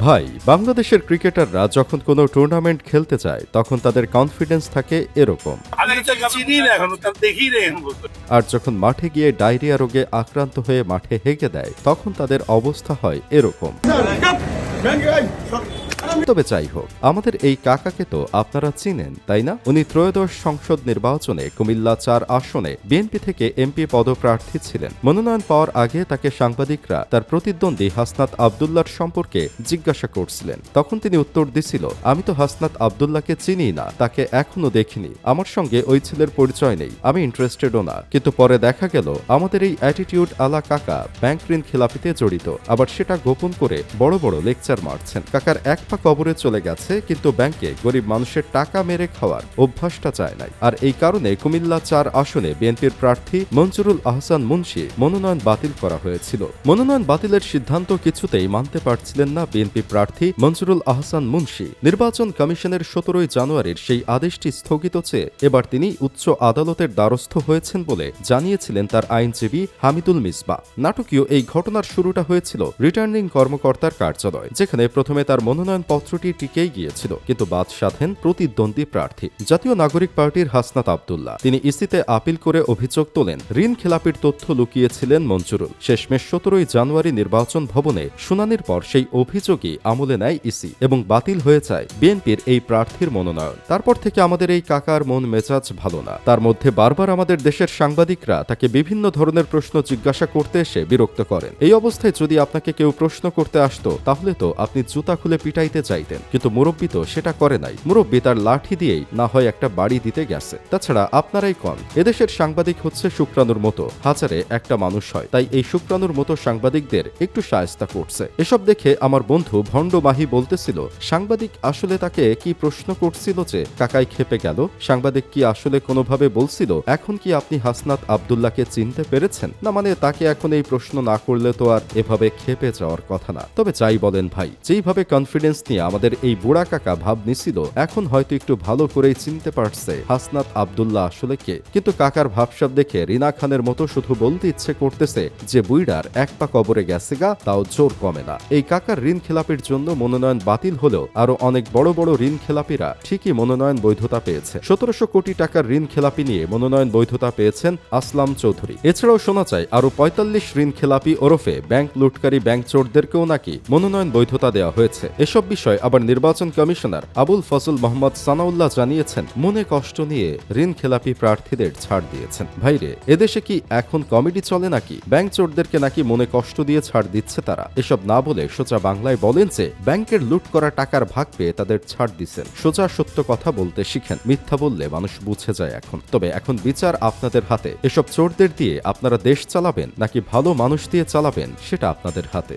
ভাই, বাংলাদেশের ক্রিকেটাররা যখন কোনো টুর্নামেন্ট খেলতে চায় তখন তাদের কনফিডেন্স থাকে এরকম। আমি তো চিনি না এখনো, তার দেখি না এখন পর্যন্ত। আর যখন মাঠে গিয়ে ডায়রিয়া রোগে আক্রান্ত হয়ে মাঠে হেগে দেয় তখন তাদের অবস্থা হয় এরকম। তবে যাই হোক, আমাদের এই কাকাকে তো আপনারা চিনেন, তাই না? উনি ত্রয়োদশ সংসদ নির্বাচনে কুমিল্লা ৪ আসনে বিএনপি থেকে এমপি পদপ্রার্থী ছিলেন। মনোনয়ন পাওয়ার আগে তাকে সাংবাদিকরা তার প্রতিদ্বন্দ্বী হাসনাত আব্দুল্লাহর সম্পর্কে জিজ্ঞাসা করছিলেন। তখন তিনি উত্তর দিছিল, আমি তো হাসনাত আব্দুল্লাহকে চিনি না, তাকে এখনো দেখিনি, আমার সঙ্গে ওই ছেলের পরিচয় নেই, আমি ইন্টারেস্টেডও না। কিন্তু পরে দেখা গেল আমাদের এই অ্যাটিটিউড আলা কাকা ব্যাংক ঋণ খেলাপিতে জড়িত, আবার সেটা গোপন করে বড় বড় লেকচার মারছেন। কাকার এক পা কবরে চলে গেছে, কিন্তু ব্যাংকে গরিব মানুষের টাকা মেরে খাওয়ার অভ্যাসটা চায় নাই। আর এই কারণে কুমিল্লা ৪ আসনে বিএনপির প্রার্থী মঞ্জুরুল আহসান মুন্সি মনোনয়ন বাতিল করা হয়েছিল। মনোনয়ন বাতিলের সিদ্ধান্ত কিছুতেই মানতে পারছিলেন না বিএনপি প্রার্থী মঞ্জুরুল আহসান মুন্সি। নির্বাচন কমিশনের ১৭ জানুয়ারির সেই আদেশটি স্থগিত চেয়ে এবার তিনি উচ্চ আদালতের দ্বারস্থ হয়েছেন বলে জানিয়েছিলেন তার আইনজীবী হামিদুল মিসবাহ। নাটকীয় এই ঘটনার শুরুটা হয়েছিল রিটার্নিং কর্মকর্তার কার্যালয়, যেখানে প্রথমে তার মনোনয়ন পত্রটি টিকেই গিয়েছিল, কিন্তু বাদ সাধেন প্রতিদ্বন্দ্বী প্রার্থী জাতীয় নাগরিক পার্টির হাসনাত আব্দুল্লাহ। তিনি ইসিতে আপিল করে অভিযোগ তোলেন ঋণ খেলাপির তথ্য লুকিয়েছিলেন মঞ্জুরুল। শেষমেশ ১৭ জানুয়ারি নির্বাচন ভবনে শুনানির পর সেই অভিযোগই আমলে নেয় ইসি এবং বাতিল হয়ে যায় বিএনপির এই প্রার্থীর মনোনয়ন। তারপর থেকে আমাদের এই কাকার মন মেজাজ ভালো না। তার মধ্যে বারবার আমাদের দেশের সাংবাদিকরা তাকে বিভিন্ন ধরনের প্রশ্ন জিজ্ঞাসা করতে এসে বিরক্ত করেন। এই অবস্থায় যদি আপনাকে কেউ প্রশ্ন করতে আসতো তাহলে তো আপনি জুতা খুলে পিটাইতে চাইতেন, কিন্তু মুরব্বী তো সেটা করে নাই। মুরব্বী তার লাঠি দিয়েই না হয় একটা বাড়ি দিতে গেছে। তাছাড়া আপনারাই কন, এদেশের সাংবাদিক হচ্ছে শুক্রাণুর মতো, হাজারে একটা মানুষ হয়, তাই এই শুক্রাণুর মতো সাংবাদিকদের একটু শায়েস্তা করছে। এসব দেখে আমার বন্ধু ভণ্ড মাহি বলতেছিল, সাংবাদিক আসলে তাকে কি প্রশ্ন করছিল যে কাকাই খেপে গেল? সাংবাদিক কি আসলে কোনোভাবে বলছিল, এখন কি আপনি হাসনাত আব্দুল্লাহকে চিনতে পেরেছেন? না মানে তাকে এখন এই প্রশ্ন না করলে তো আর এভাবে খেপে যাওয়ার কথা না। তবে যাই বলেন ভাই, যেইভাবে কনফিডেন্স নিয়ে আমাদের এই বুড়া কাকা ভাব নিছিল, এখন হয়তো একটু ভালো করেই চিনতে পারছে হাসনাত আব্দুল্লাহ আসলে কে। কিন্তু কাকার ভাবসাব দেখে রিনা খানের মতো শুধু বলতে ইচ্ছে করতেছে যে বুইড়ার এক পা কবরে গেছে গা, তাও জোর কমে না। এই কাকার ঋণ খেলাপির জন্য মনোনয়ন বাতিল হলেও আরো অনেক বড় বড় ঋণ খেলাপিরা ঠিকই মনোনয়ন বৈধতা পেয়েছে। ১৭০০ কোটি টাকার ঋণ খেলাপি নিয়ে মনোনয়ন বৈধতা পেয়েছেন আসলাম চৌধুরী। এছাড়াও শোনা যায় আরো ৪৫ ঋণ খেলাপি ওরফে ব্যাংক লুটকারী ব্যাংক চোরদেরকেও নাকি মনোনয়ন বৈধতা দেওয়া হয়েছে। এসব বিষয় আবার নির্বাচন কমিশনার আবুল ফজল মোহাম্মদ সানাউল্লাহ জানিয়েছেন, মনে কষ্ট নিয়ে ঋণ খেলাপি প্রার্থীদের ছাড় দিয়েছেন। ভাইরে, এদেশে কি এখন কমেডি চলে নাকি? ব্যাংক চোরদেরকে নাকি মনে কষ্ট দিয়ে ছাড় দিচ্ছে তারা। এসব না বলে সোজা বাংলায় বলেন যে ব্যাংকের লুট করা টাকার ভাগ পেয়ে তাদের ছাড় দিচ্ছেন। সোজা সত্য কথা বলতে শিখেন, মিথ্যা বললে মানুষ বুঝে যায় এখন। তবে এখন বিচার আপনাদের হাতে। এসব চোরদের দিয়ে আপনারা দেশ চালাবেন নাকি ভালো মানুষ দিয়ে চালাবেন সেটা আপনাদের হাতে।